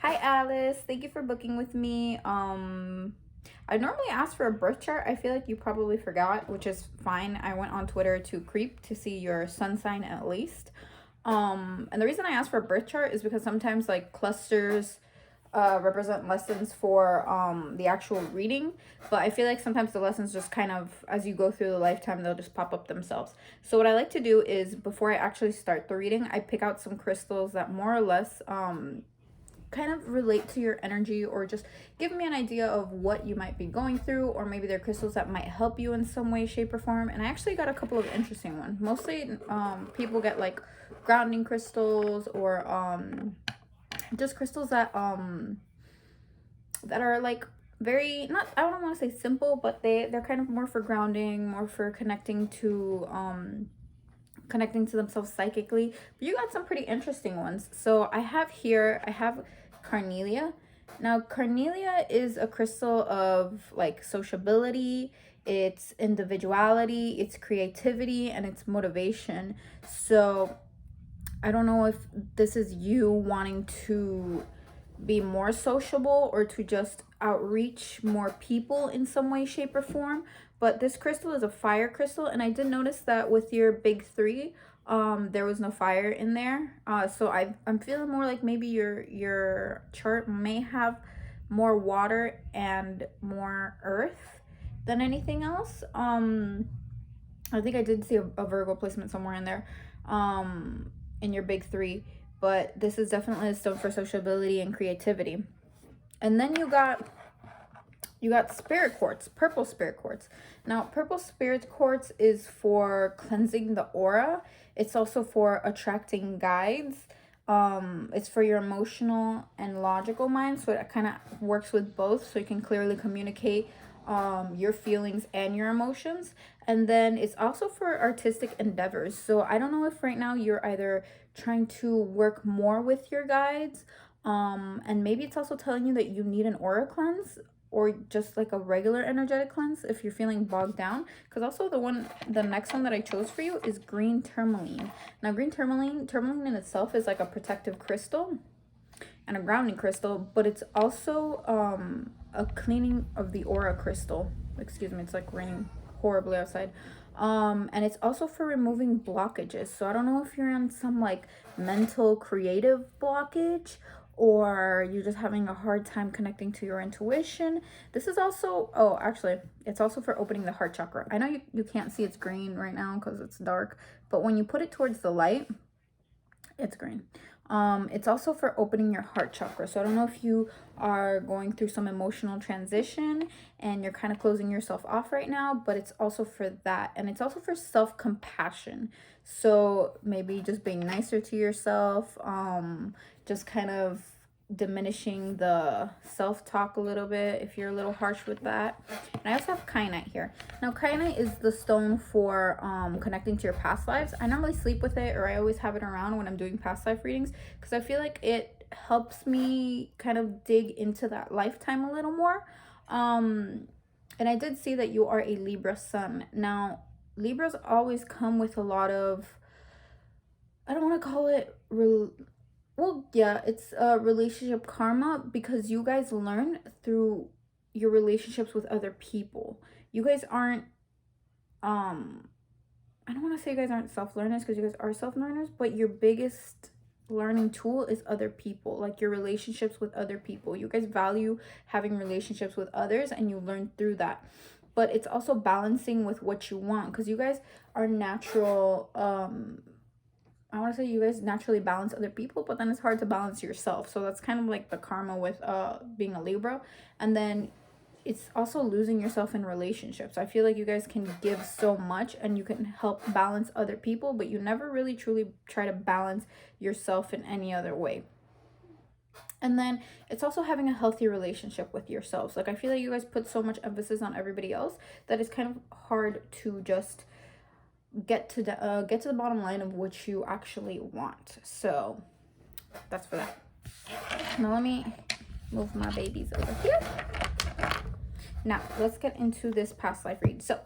Hi Alice, thank you for booking with me. I normally ask for a birth chart. I feel like you probably forgot, which is fine. I went on Twitter to creep to see your sun sign at least. And the reason I asked for a birth chart is because sometimes like clusters represent lessons for the actual reading, but I feel like sometimes the lessons just kind of, as you go through the lifetime, they'll just pop up themselves. So what I like to do is before I actually start the reading, I pick out some crystals that more or less kind of relate to your energy, or just give me an idea of what you might be going through, or maybe they're crystals that might help you in some way, shape, or form. And I actually got a couple of interesting ones. Mostly people get like grounding crystals, or just crystals that are like very, not, I don't want to say simple, but they're kind of more for grounding, more for connecting to themselves psychically. But you got some pretty interesting ones. So I have carnelia. Now carnelia is a crystal of like sociability, it's individuality, it's creativity, and it's motivation. So I don't know if this is you wanting to be more sociable or to just outreach more people in some way, shape, or form. But this crystal is a fire crystal, and I did notice that with your big three, there was no fire in there. So I'm feeling more like maybe your chart may have more water and more earth than anything else. I think I did see a Virgo placement somewhere in there, in your big three, but this is definitely a stone for sociability and creativity. And then you got spirit quartz, purple spirit quartz. Now purple spirit quartz is for cleansing the aura. It's also for attracting guides. It's for your emotional and logical mind, so it kind of works with both, so you can clearly communicate your feelings and your emotions. And then it's also for artistic endeavors. So I don't know if right now you're either trying to work more with your guides, and maybe it's also telling you that you need an aura cleanse, or just like a regular energetic cleanse if you're feeling bogged down. Because also the next one that I chose for you is green tourmaline. Now green tourmaline in itself is like a protective crystal and a grounding crystal, but it's also a cleaning of the aura crystal. Excuse me, it's like raining horribly outside. And it's also for removing blockages. So I don't know if you're on some like mental creative blockage, or you're just having a hard time connecting to your intuition. This is also, oh, actually, it's also for opening the heart chakra. I know you can't see it's green right now because it's dark, but when you put it towards the light, it's green. It's also for opening your heart chakra. So I don't know if you are going through some emotional transition and you're kind of closing yourself off right now, but it's also for that. And it's also for self-compassion. So maybe just being nicer to yourself, just kind of diminishing the self-talk a little bit if you're a little harsh with that. And I also have kyanite here. Now kyanite is the stone for connecting to your past lives. I normally sleep with it, or I always have it around when I'm doing past life readings, because I feel like it helps me kind of dig into that lifetime a little more. And I did see that you are a Libra sun. Now Libras always come with a lot of, I don't want to call it well, yeah, it's a relationship karma, because you guys learn through your relationships with other people. You guys aren't, I don't want to say you guys aren't self-learners, because you guys are self-learners, but your biggest learning tool is other people, like your relationships with other people. You guys value having relationships with others, and you learn through that. But it's also balancing with what you want, because you guys are natural, I want to say you guys naturally balance other people, but then it's hard to balance yourself. So that's kind of like the karma with being a Libra. And then it's also losing yourself in relationships. I feel like you guys can give so much and you can help balance other people, but you never really truly try to balance yourself in any other way. And then it's also having a healthy relationship with yourselves. Like I feel like you guys put so much emphasis on everybody else that it's kind of hard to just get to the bottom line of what you actually want. So that's for that. Now let me move my babies over here. Now let's get into this past life read. So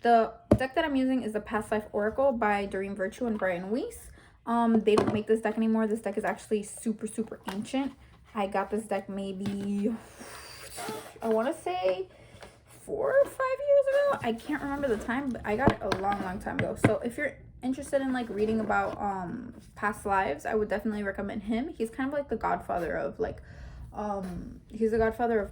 the deck that I'm using is the Past Life Oracle by Doreen Virtue and Brian Weiss. They don't make this deck anymore. This deck is actually super ancient. I got this deck maybe, I want to say 4 or 5 years ago. I can't remember the time, but I got it a long time ago. So if you're interested in like reading about past lives, I would definitely recommend him. He's kind of like the godfather of like he's the godfather of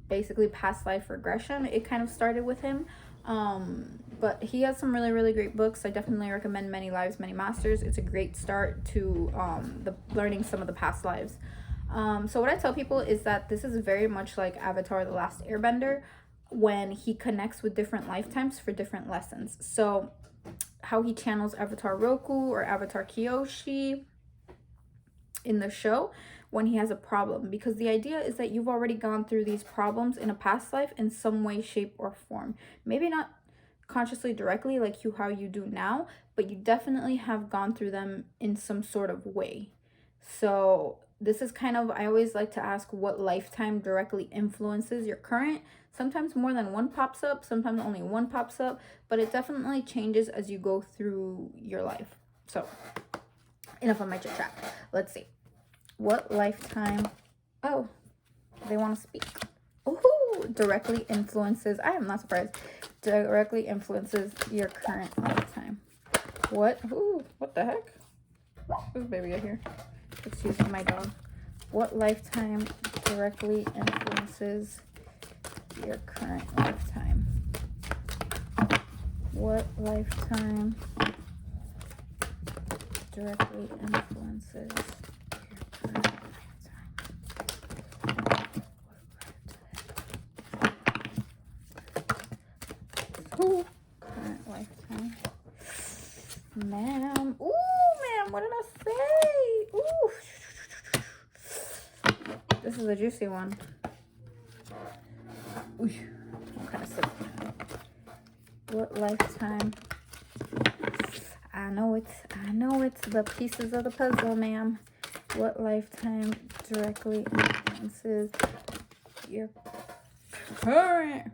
basically past life regression. It kind of started with him, but he has some really great books. I definitely recommend Many Lives, Many Masters. It's a great start to the learning some of the past lives. So what I tell people is that this is very much like Avatar: The Last Airbender, when he connects with different lifetimes for different lessons. So how he channels Avatar Roku or Avatar Kyoshi in the show when he has a problem, because the idea is that you've already gone through these problems in a past life in some way, shape, or form. Maybe not consciously directly like how you do now, but you definitely have gone through them in some sort of way. So this is kind of, I always like to ask what lifetime directly influences your current. Sometimes more than one pops up, sometimes only one pops up, but it definitely changes as you go through your life. So enough of my chit chat. Let's see. What lifetime, oh, they want to speak. Oh, directly influences, I am not surprised, directly influences your current lifetime. What the heck? Who's baby out here? Excuse me, my dog. What lifetime directly influences your current lifetime? What lifetime directly influences your current lifetime? Ooh, current lifetime. Ma'am. Ooh, ma'am, what did I say? Ooh. This is a juicy one. Ooh, I'm kind of sick. What lifetime? I know it's the pieces of the puzzle, ma'am. What lifetime directly influences your current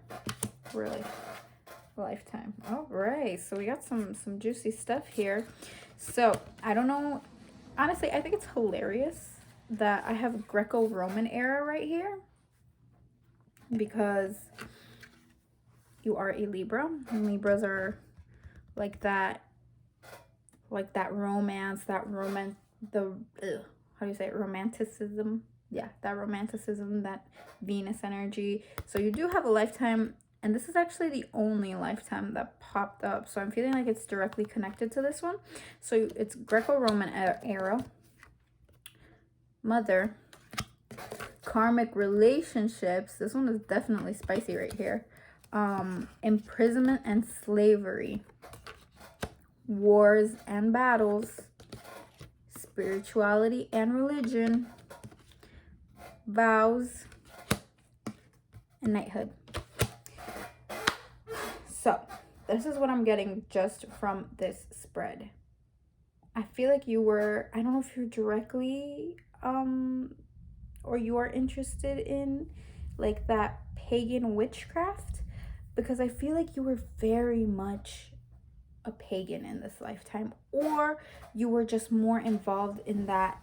lifetime? All right, so we got some juicy stuff here. So I don't know, honestly, I think it's hilarious that I have Greco-Roman era right here, because you are a Libra, and Libras are like that romance, how do you say it, romanticism. Yeah, that romanticism, that Venus energy. So you do have a lifetime, and this is actually the only lifetime that popped up, so I'm feeling like it's directly connected to this one. So it's Greco-Roman era, mother, karmic relationships. This one is definitely spicy right here. Imprisonment and slavery, wars and battles, spirituality and religion, vows, and knighthood. So this is what I'm getting just from this spread. I feel like you were, I don't know if you're directly or you are interested in like that pagan witchcraft, because I feel like you were very much a pagan in this lifetime, or you were just more involved in that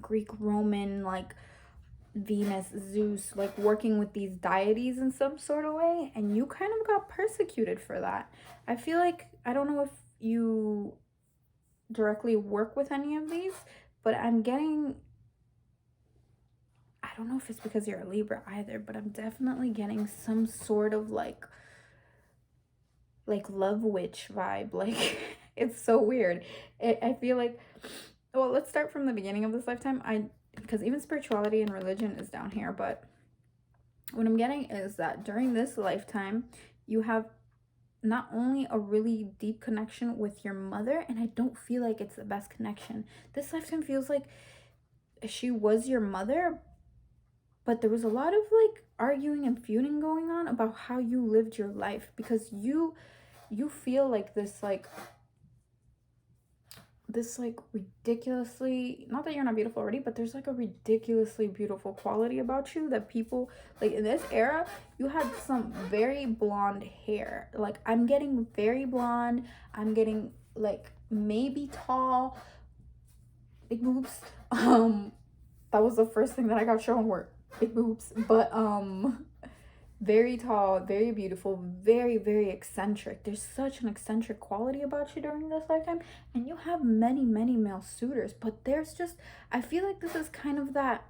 Greek Roman, like Venus, Zeus, like working with these deities in some sort of way, and you kind of got persecuted for that. I feel like, I don't know if you directly work with any of these, but I'm getting, I don't know if it's because you're a Libra either, but I'm definitely getting some sort of like love witch vibe. Like it's so weird. I feel like, well, let's start from the beginning of this lifetime. Because even spirituality and religion is down here, but what I'm getting is that during this lifetime, you have not only a really deep connection with your mother, and I don't feel like it's the best connection. This lifetime feels like she was your mother, but there was a lot of like arguing and feuding going on about how you lived your life, because you feel like this ridiculously, not that you're not beautiful already, but there's like a ridiculously beautiful quality about you that people, like in this era, you had some very blonde hair. Like I'm getting very blonde, I'm getting like maybe tall, big boobs. That was the first thing that I got shown were big boobs. But very tall, very beautiful, very, very eccentric. There's such an eccentric quality about you during this lifetime, and you have many, many male suitors. But there's just, I feel like this is kind of that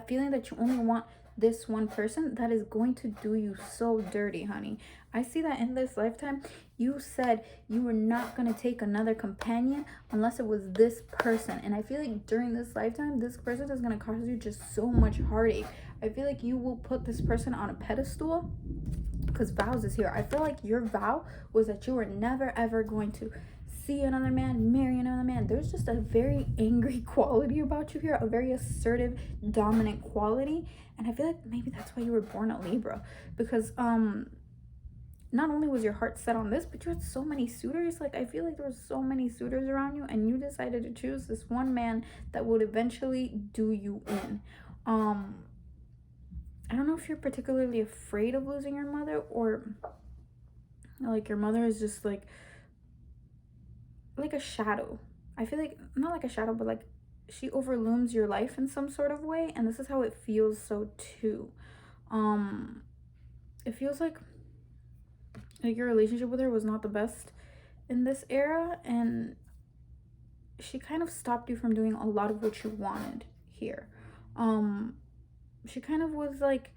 feeling that you only want this one person that is going to do you so dirty, honey. I see that in this lifetime. You said you were not going to take another companion unless it was this person. And I feel like during this lifetime, this person is going to cause you just so much heartache. I feel like you will put this person on a pedestal because vows is here. I feel like your vow was that you were never ever going to see another man, marry another man. There's just a very angry quality about you here, a very assertive, dominant quality. And I feel like maybe that's why you were born a Libra, because not only was your heart set on this, but you had so many suitors. Like, I feel like there were so many suitors around you, and you decided to choose this one man that would eventually do you in. I don't know if you're particularly afraid of losing your mother, or like your mother is just like a shadow. I feel like not like a shadow, but like she overlooms your life in some sort of way, and this is how it feels so too. It feels like your relationship with her was not the best in this era, and she kind of stopped you from doing a lot of what you wanted here. She kind of was like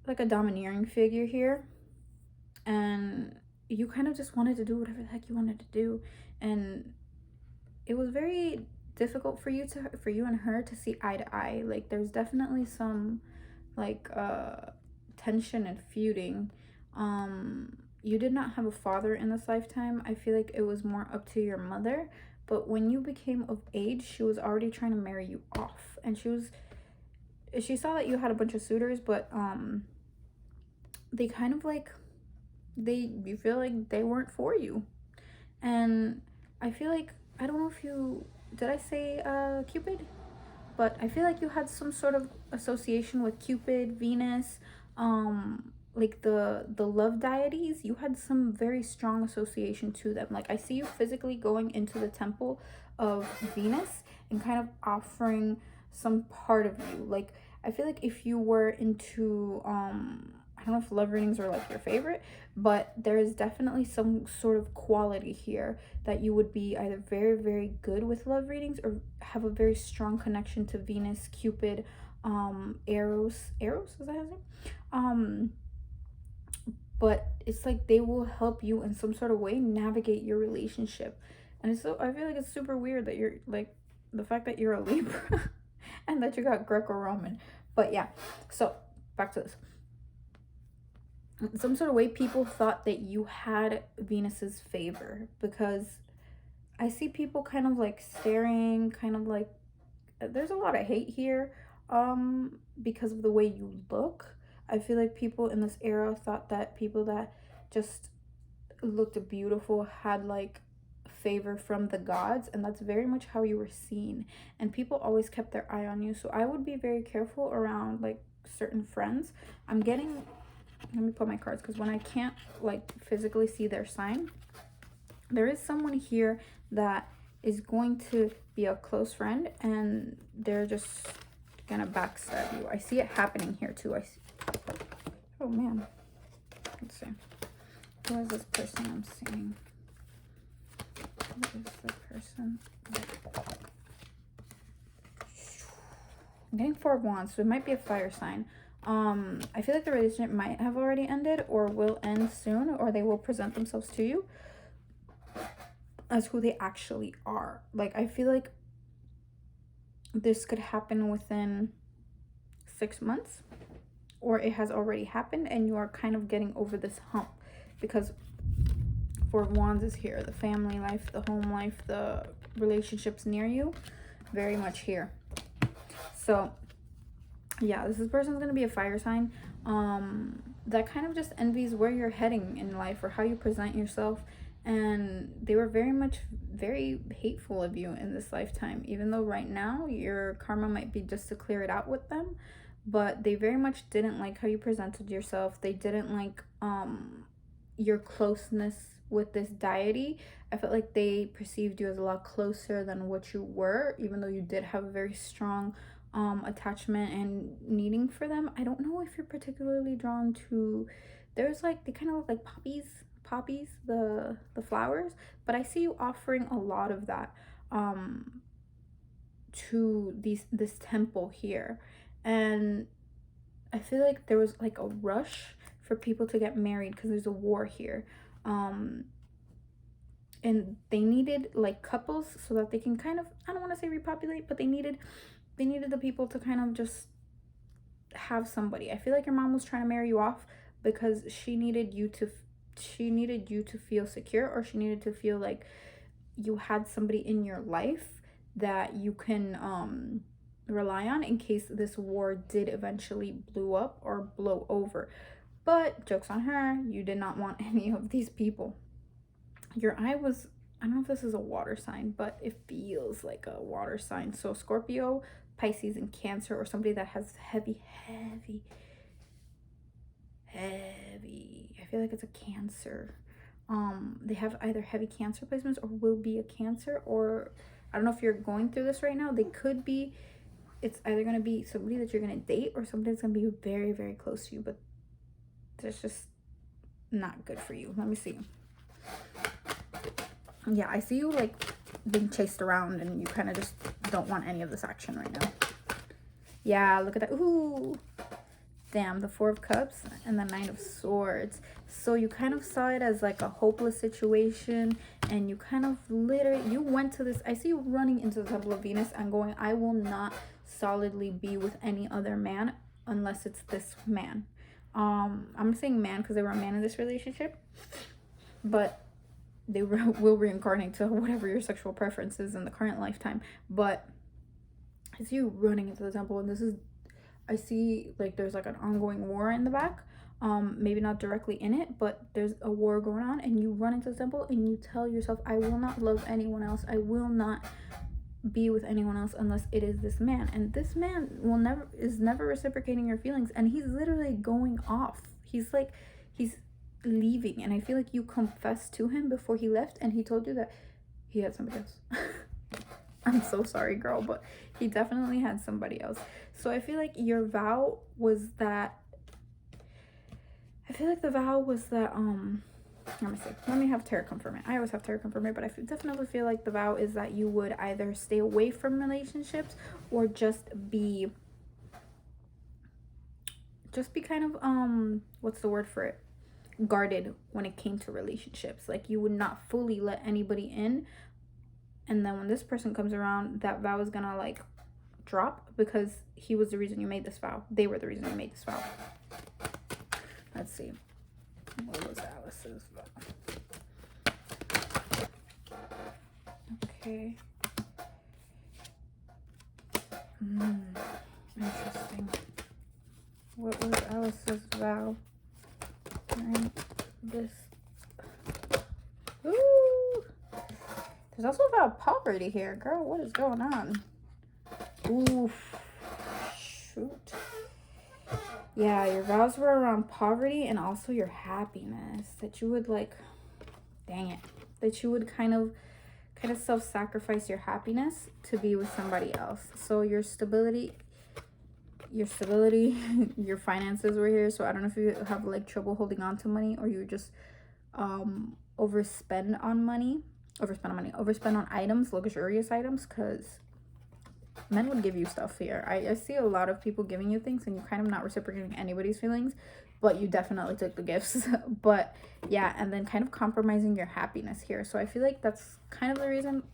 a domineering figure here, and you kind of just wanted to do whatever the heck you wanted to do, and it was very difficult for you and her to see eye to eye. Like, there's definitely some like tension and feuding. You did not have a father in this lifetime. I feel like it was more up to your mother, but when you became of age, she was already trying to marry you off, and she saw that you had a bunch of suitors, but they kind of like you feel like they weren't for you. And I feel like, I don't know if did I say Cupid? But I feel like you had some sort of association with Cupid, Venus, like the love deities. You had some very strong association to them. Like, I see you physically going into the temple of Venus and kind of offering some part of you. Like, I feel like if you were into I don't know if love readings are like your favorite, but there is definitely some sort of quality here that you would be either very, very good with love readings or have a very strong connection to Venus, Cupid, Eros, is that his name? But it's like they will help you in some sort of way navigate your relationship. And it's so, I feel like it's super weird that you're like, the fact that you're a Libra and that you got Greco-Roman. But yeah, so back to this. Some sort of way people thought that you had Venus's favor, because I see people kind of like staring, kind of like, there's a lot of hate here because of the way you look. I feel like people in this era thought that people that just looked beautiful had like favor from the gods, and that's very much how you were seen, and people always kept their eye on you. So I would be very careful around like certain friends. Let me put my cards, because when I can't like physically see their sign, there is someone here that is going to be a close friend, and they're just gonna backstab you. I see it happening here too. Oh man, let's see, who is this person I'm seeing? Who is the person? I'm getting 4 of Wands, so it might be a fire sign. I feel like the relationship might have already ended or will end soon, or they will present themselves to you as who they actually are. Like, I feel like this could happen within 6 months, or it has already happened and you are kind of getting over this hump, because 4 of Wands is here. The family life, the home life, the relationships near you, very much here. So yeah, this person's gonna be a fire sign that kind of just envies where you're heading in life or how you present yourself, and they were very hateful of you in this lifetime, even though right now your karma might be just to clear it out with them. But they very much didn't like how you presented yourself. They didn't like your closeness with this deity, I felt like they perceived you as a lot closer than what you were, even though you did have a very strong attachment and needing for them. I don't know if you're particularly drawn to, there's like, they kind of look like poppies, the flowers, but I see you offering a lot of that to this temple here. And I feel like there was like a rush for people to get married because there's a war here. And they needed like couples so that they can kind of, I don't want to say repopulate, but they needed the people to kind of just have somebody. I feel like your mom was trying to marry you off because she needed you to feel secure, or she needed to feel like you had somebody in your life that you can rely on in case this war did eventually blow up or blow over. But joke's on her, you did not want any of these people. Your eye was, I don't know if this is a water sign, but it feels like a water sign. So Scorpio, Pisces, and Cancer, or somebody that has heavy, I feel like it's a Cancer. They have either heavy Cancer placements or will be a Cancer, or I don't know if you're going through this right now. They could be, it's either going to be somebody that you're going to date or somebody that's going to be very, very close to you, but that's just not good for you. Let me see. Yeah, I see you like being chased around and you kind of just don't want any of this action right now. Yeah, look at that. Ooh, damn, the Four of Cups and the Nine of Swords. So you kind of saw it as like a hopeless situation, and you kind of literally, you went to this, I see you running into the Temple of Venus and going, I will not solidly be with any other man unless it's this man. I'm saying man because they were a man in this relationship, but they will reincarnate to whatever your sexual preference is in the current lifetime. But I see you running into the temple, and this is, I see like there's like an ongoing war in the back. Maybe not directly in it, but there's a war going on, and you run into the temple and you tell yourself, I will not love anyone else. I will not be with anyone else unless it is this man. And this man is never reciprocating your feelings, and he's literally going off. He's leaving, and I feel like you confessed to him before he left, and he told you that he had somebody else. I'm so sorry, girl, but he definitely had somebody else. So I feel like your vow was that, let me see. Let me have tarot confirm it. I always have tarot confirm it, but I definitely feel like the vow is that you would either stay away from relationships or just be kind of what's the word for it? Guarded when it came to relationships. Like you would not fully let anybody in, and then when this person comes around, that vow is gonna like drop because he was the reason you made this vow. They were the reason you made this vow. Let's see. What was Alice's vow? Okay. Interesting. What was Alice's vow? And this. Ooh. There's also a vow of poverty here, girl. What is going on? Ooh. Shoot. Yeah, your vows were around poverty and also your happiness. That you would like, dang it, that you would kind of self-sacrifice your happiness to be with somebody else. So your stability, your finances were here. So I don't know if you have like trouble holding on to money, or you just overspend on items, luxurious items, because men would give you stuff here. I see a lot of people giving you things and you're kind of not reciprocating anybody's feelings, but you definitely took the gifts. But yeah, and then kind of compromising your happiness here. So I feel like that's kind of the reason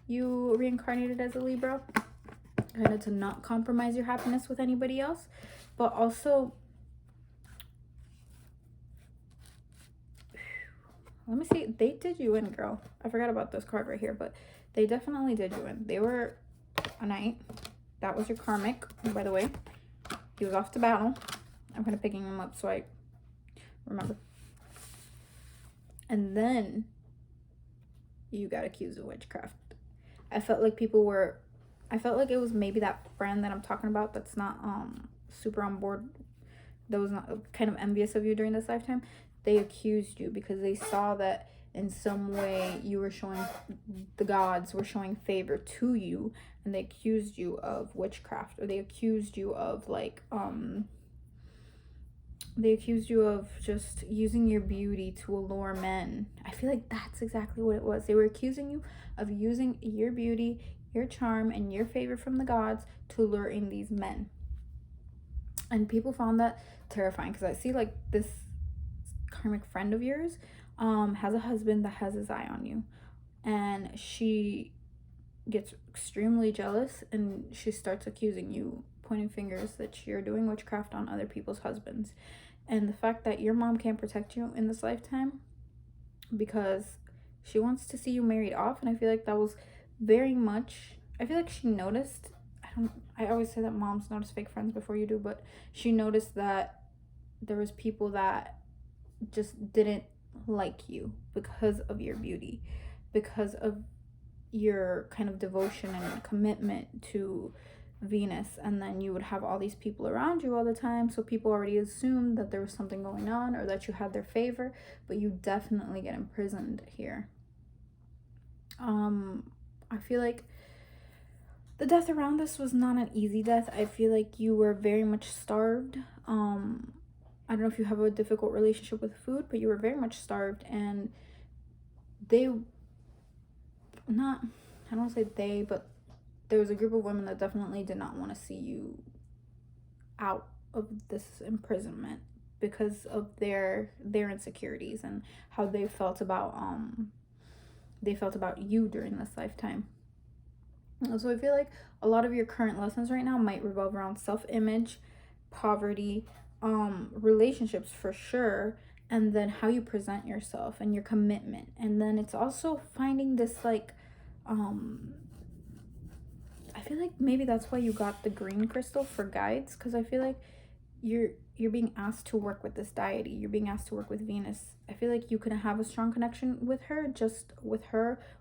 you reincarnated as a Libra, kind of to not compromise your happiness with anybody else. But also, let me see, they did you in, girl. I forgot about this card right here, but they definitely did you in. They were a knight. That was your karmic, by the way. He was off to battle. I'm kind of picking him up so I remember. And then you got accused of witchcraft. I felt like it was maybe that friend that I'm talking about that's not super on board, that was not kind of envious of you during this lifetime. They accused you because they saw that in some way you were showing, the gods were showing favor to you, and they accused you of witchcraft, or they accused you of like they accused you of just using your beauty to allure men. I feel like that's exactly what it was. They were accusing you of using your beauty, your charm, and your favor from the gods to lure in these men. And people found that terrifying, because I see like this karmic friend of yours has a husband that has his eye on you, and she gets extremely jealous, and she starts accusing you, pointing fingers that you're doing witchcraft on other people's husbands. And the fact that your mom can't protect you in this lifetime because she wants to see you married off, and I feel like that was very much, I feel like she noticed, I always say that moms notice fake friends before you do, but she noticed that there was people that just didn't like you because of your beauty, because of your kind of devotion and commitment to Venus. And then you would have all these people around you all the time, so people already assumed that there was something going on, or that you had their favor, but you definitely get imprisoned here. I feel like the death around this was not an easy death. I feel like you were very much starved. I don't know if you have a difficult relationship with food, but you were very much starved, and I don't want to say they, but there was a group of women that definitely did not want to see you out of this imprisonment because of their insecurities and how they felt about you during this lifetime. So I feel like a lot of your current lessons right now might revolve around self-image, poverty, relationships for sure, and then how you present yourself and your commitment. And then it's also finding this like I feel like maybe that's why you got the green crystal for guides, because I feel like you're being asked to work with this deity. You're being asked to work with Venus. I feel like you couldn't have a strong connection with her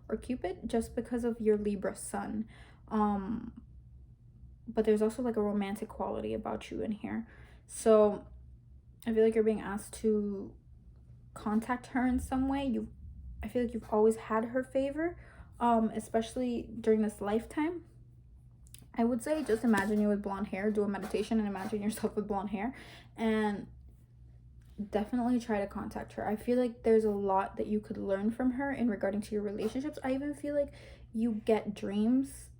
or Cupid just because of your Libra sun. But there's also like a romantic quality about you in here. So I feel like you're being asked to contact her in some way. I feel like you've always had her favor, especially during this lifetime. I would say just imagine you with blonde hair, do a meditation and imagine yourself with blonde hair, and definitely try to contact her. I feel like there's a lot that you could learn from her in regarding to your relationships. I even feel like you get dreams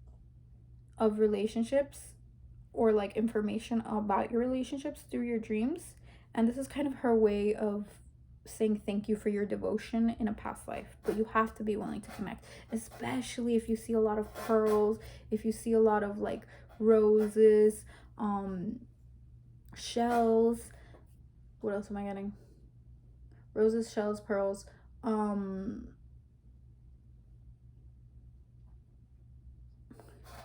of relationships or like information about your relationships through your dreams, and this is kind of her way of saying thank you for your devotion in a past life. But you have to be willing to connect, especially if you see a lot of pearls, if you see a lot of like roses, shells. What else am I getting? Roses, shells, pearls.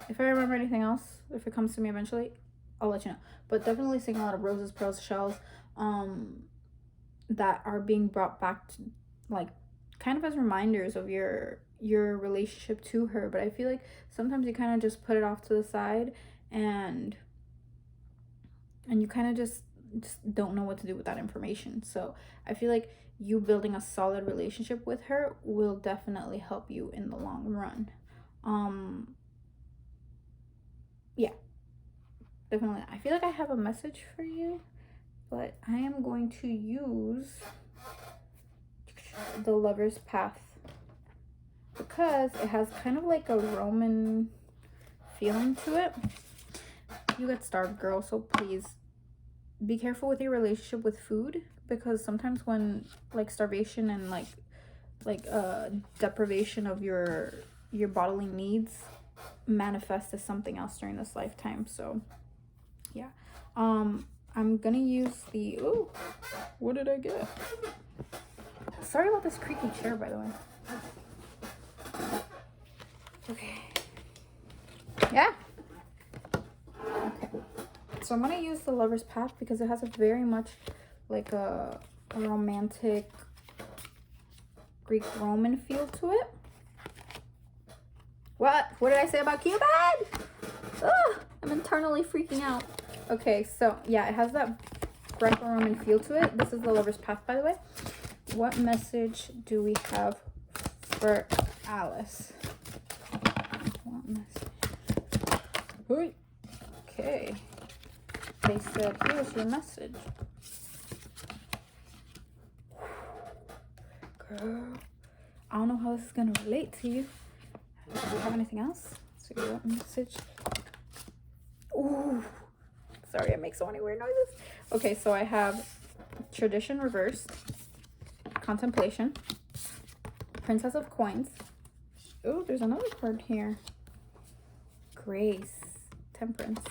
If I remember anything else, if it comes to me eventually, I'll let you know. But definitely seeing a lot of roses, pearls, shells, that are being brought back to, like, kind of as reminders of your relationship to her. But I feel like sometimes you kind of just put it off to the side, and you kind of just don't know what to do with that information. So I feel like you building a solid relationship with her will definitely help you in the long run. Yeah, definitely. I feel like I have a message for you, but I am going to use the Lover's Path because it has kind of like a Roman feeling to it. You get starved, girl, so please be careful with your relationship with food, because sometimes when like starvation and like deprivation of your bodily needs manifest as something else during this lifetime. So yeah, I'm gonna use the, oh, what did I get? Sorry about this creaky chair, by the way. Okay. Yeah. Okay. So I'm gonna use the Lover's Path because it has a very much like a romantic Greek Roman feel to it. What did I say about Cupid? Ugh, I'm internally freaking out. Okay, so yeah, it has that Greco-Roman feel to it. This is the Lover's Path, by the way. what message do we have for Alice? What message? Okay. They said, here's your message. Girl, I don't know how this is going to relate to you. Do we have anything else? So what message? Ooh. Sorry, I make so many weird noises. Okay, so I have tradition reversed, contemplation, princess of coins. Oh, there's another card here. Grace, temperance,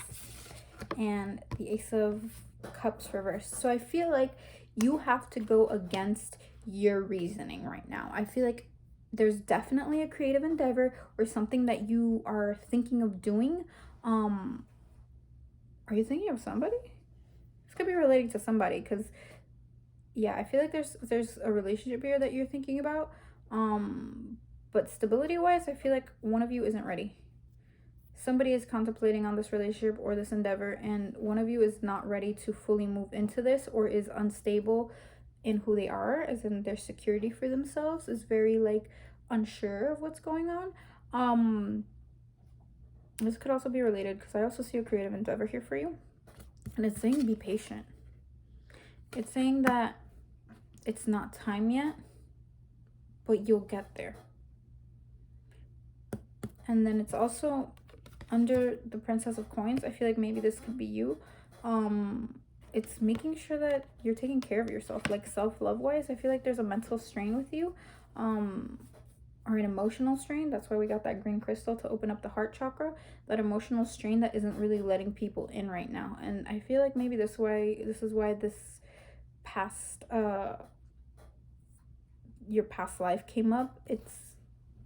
and the ace of cups reversed. So I feel like you have to go against your reasoning right now. I feel like there's definitely a creative endeavor or something that you are thinking of doing. Are you thinking of somebody? This could be relating to somebody, because yeah, I feel like there's a relationship here that you're thinking about. But stability wise, I feel like one of you isn't ready. Somebody is contemplating on this relationship or this endeavor, and one of you is not ready to fully move into this, or is unstable in who they are, as in their security for themselves is very like unsure of what's going on. This could also be related, because I also see a creative endeavor here for you, and it's saying be patient. It's saying that it's not time yet, but you'll get there. And then it's also under the princess of coins. I feel like maybe this could be you. It's making sure that you're taking care of yourself, like self-love wise. I feel like there's a mental strain with you, or an emotional strain. That's why we got that green crystal to open up the heart chakra. That emotional strain that isn't really letting people in right now. And I feel like maybe this is why this past your past life came up. It's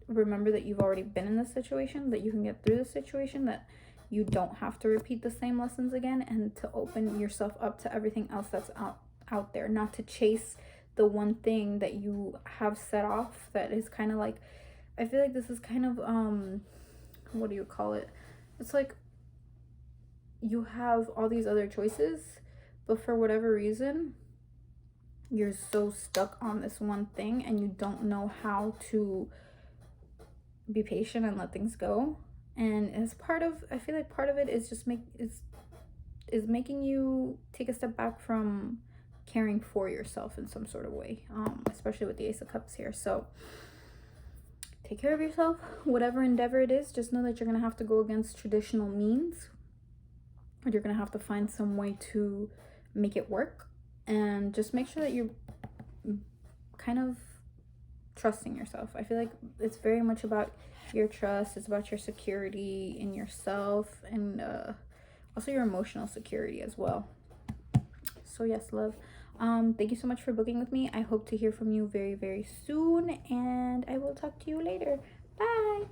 remember that you've already been in this situation, that you can get through this situation, that you don't have to repeat the same lessons again, and to open yourself up to everything else that's out there, not to chase the one thing that you have set off that is kind of like, I feel like this is kind of what do you call it, it's like you have all these other choices, but for whatever reason you're so stuck on this one thing and you don't know how to be patient and let things go. And as part of, I feel like part of it is just making you take a step back from caring for yourself in some sort of way, especially with the ace of cups here. So take care of yourself, whatever endeavor it is. Just know that you're gonna have to go against traditional means, or you're gonna have to find some way to make it work. And just make sure that you're kind of trusting yourself. I feel like it's very much about your trust. It's about your security in yourself, and also your emotional security as well. So yes, love, thank you so much for booking with me. I hope to hear from you very, very soon, and I will talk to you later. Bye.